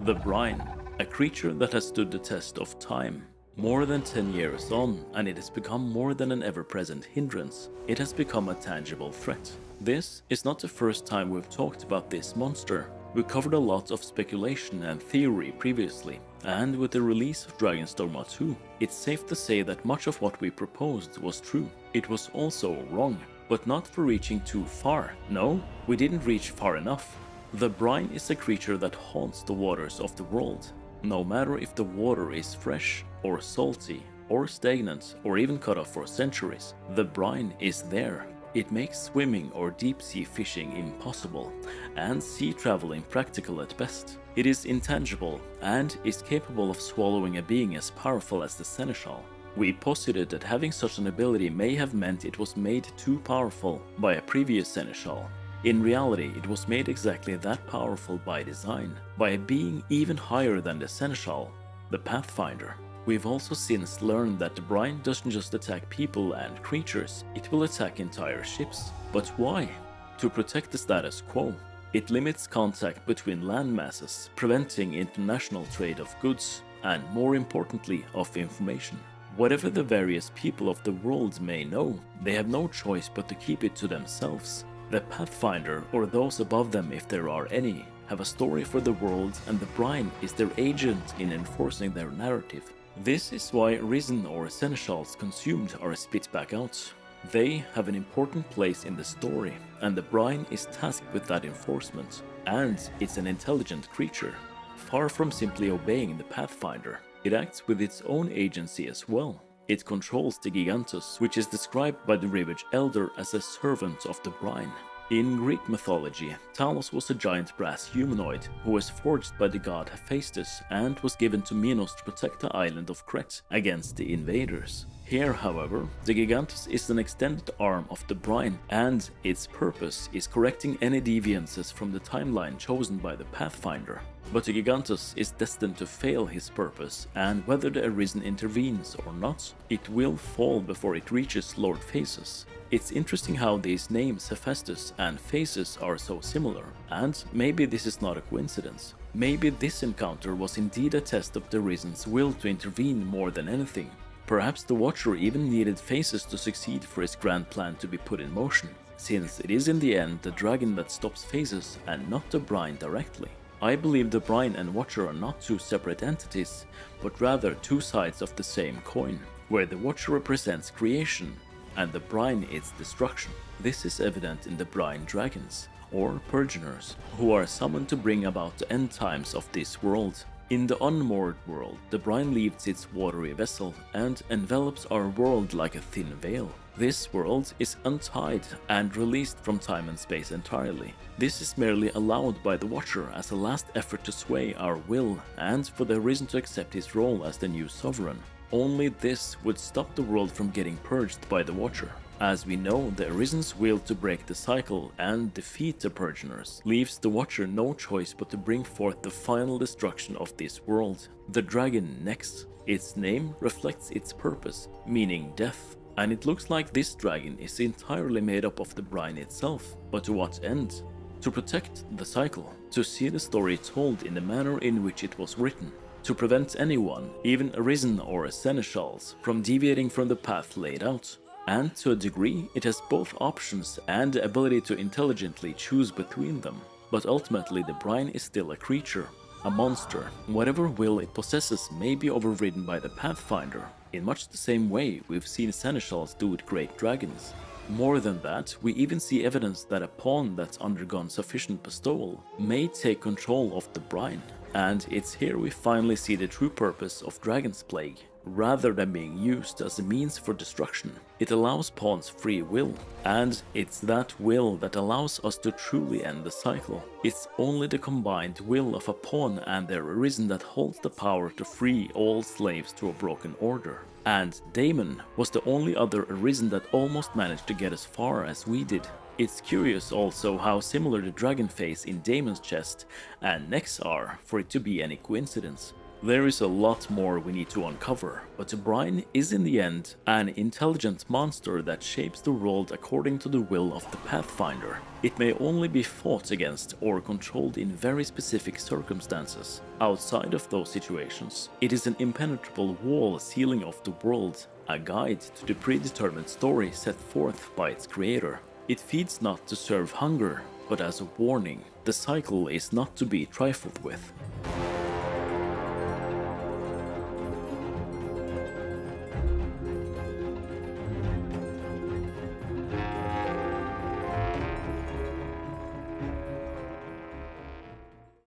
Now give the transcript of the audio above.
The Brine, a creature that has stood the test of time. More than 10 years on, and it has become more than an ever-present hindrance. It has become a tangible threat. This is not the first time we've talked about this monster. We covered a lot of speculation and theory previously, and with the release of Dragon's Dogma 2, it's safe to say that much of what we proposed was true. It was also wrong, but not for reaching too far. No, we didn't reach far enough. The Brine is a creature that haunts the waters of the world. No matter if the water is fresh, or salty, or stagnant, or even cut off for centuries, the Brine is there. It makes swimming or deep-sea fishing impossible, and sea travel impractical at best. It is intangible, and is capable of swallowing a being as powerful as the Seneschal. We posited that having such an ability may have meant it was made too powerful by a previous Seneschal. In reality, it was made exactly that powerful by design, by a being even higher than the Seneschal, the Pathfinder. We've also since learned that the Brine doesn't just attack people and creatures, it will attack entire ships. But why? To protect the status quo. It limits contact between land masses, preventing international trade of goods, and more importantly, of information. Whatever the various people of the world may know, they have no choice but to keep it to themselves. The Pathfinder, or those above them if there are any, have a story for the world, and the Brine is their agent in enforcing their narrative. This is why Risen or Seneschals consumed are spit back out. They have an important place in the story, and the Brine is tasked with that enforcement. And it's an intelligent creature. Far from simply obeying the Pathfinder, it acts with its own agency as well. It controls the Gigantus, which is described by the Ravage Elder as a servant of the Brine. In Greek mythology, Talus was a giant brass humanoid who was forged by the god Hephaestus and was given to Minos to protect the island of Crete against the invaders. Here, however, the Gigantus is an extended arm of the Brine, and its purpose is correcting any deviances from the timeline chosen by the Pathfinder. But the Gigantus is destined to fail his purpose, and whether the Arisen intervenes or not, it will fall before it reaches Lord Phaesus. It's interesting how these names Hephaestus and Phaesus are so similar, and maybe this is not a coincidence. Maybe this encounter was indeed a test of the Arisen's will to intervene more than anything. Perhaps the Watcher even needed Phaesus to succeed for his grand plan to be put in motion, since it is in the end the dragon that stops Phaesus and not the Brine directly. I believe the Brine and Watcher are not two separate entities, but rather two sides of the same coin, where the Watcher represents creation and the Brine its destruction. This is evident in the Brine dragons, or Purgeners, who are summoned to bring about the end times of this world. In the unmoored world, the Brine leaves its watery vessel and envelops our world like a thin veil. This world is untied and released from time and space entirely. This is merely allowed by the Watcher as a last effort to sway our will and for the Arisen to accept his role as the new sovereign. Only this would stop the world from getting purged by the Watcher. As we know, the Arisen's will to break the cycle and defeat the Purgeners leaves the Watcher no choice but to bring forth the final destruction of this world. The dragon next. Its name reflects its purpose, meaning death. And it looks like this dragon is entirely made up of the Brine itself. But to what end? To protect the cycle, to see the story told in the manner in which it was written, to prevent anyone, even Arisen or Seneschals, from deviating from the path laid out. And to a degree, it has both options and the ability to intelligently choose between them. But ultimately the Brine is still a creature, a monster. Whatever will it possesses may be overridden by the Pathfinder, in much the same way we've seen Seneschals do with great dragons. More than that, we even see evidence that a pawn that's undergone sufficient bestowal may take control of the Brine. And it's here we finally see the true purpose of Dragon's Plague. Rather than being used as a means for destruction, it allows pawns free will, and it's that will that allows us to truly end the cycle. It's only the combined will of a pawn and their Arisen that holds the power to free all slaves to a broken order. And Daemon was the only other Arisen that almost managed to get as far as we did. It's curious also how similar the dragon face in Daemon's chest and necks are for it to be any coincidence. There is a lot more we need to uncover, but Brine is in the end an intelligent monster that shapes the world according to the will of the Pathfinder. It may only be fought against or controlled in very specific circumstances. Outside of those situations, it is an impenetrable wall sealing off the world, a guide to the predetermined story set forth by its creator. It feeds not to serve hunger, but as a warning. The cycle is not to be trifled with.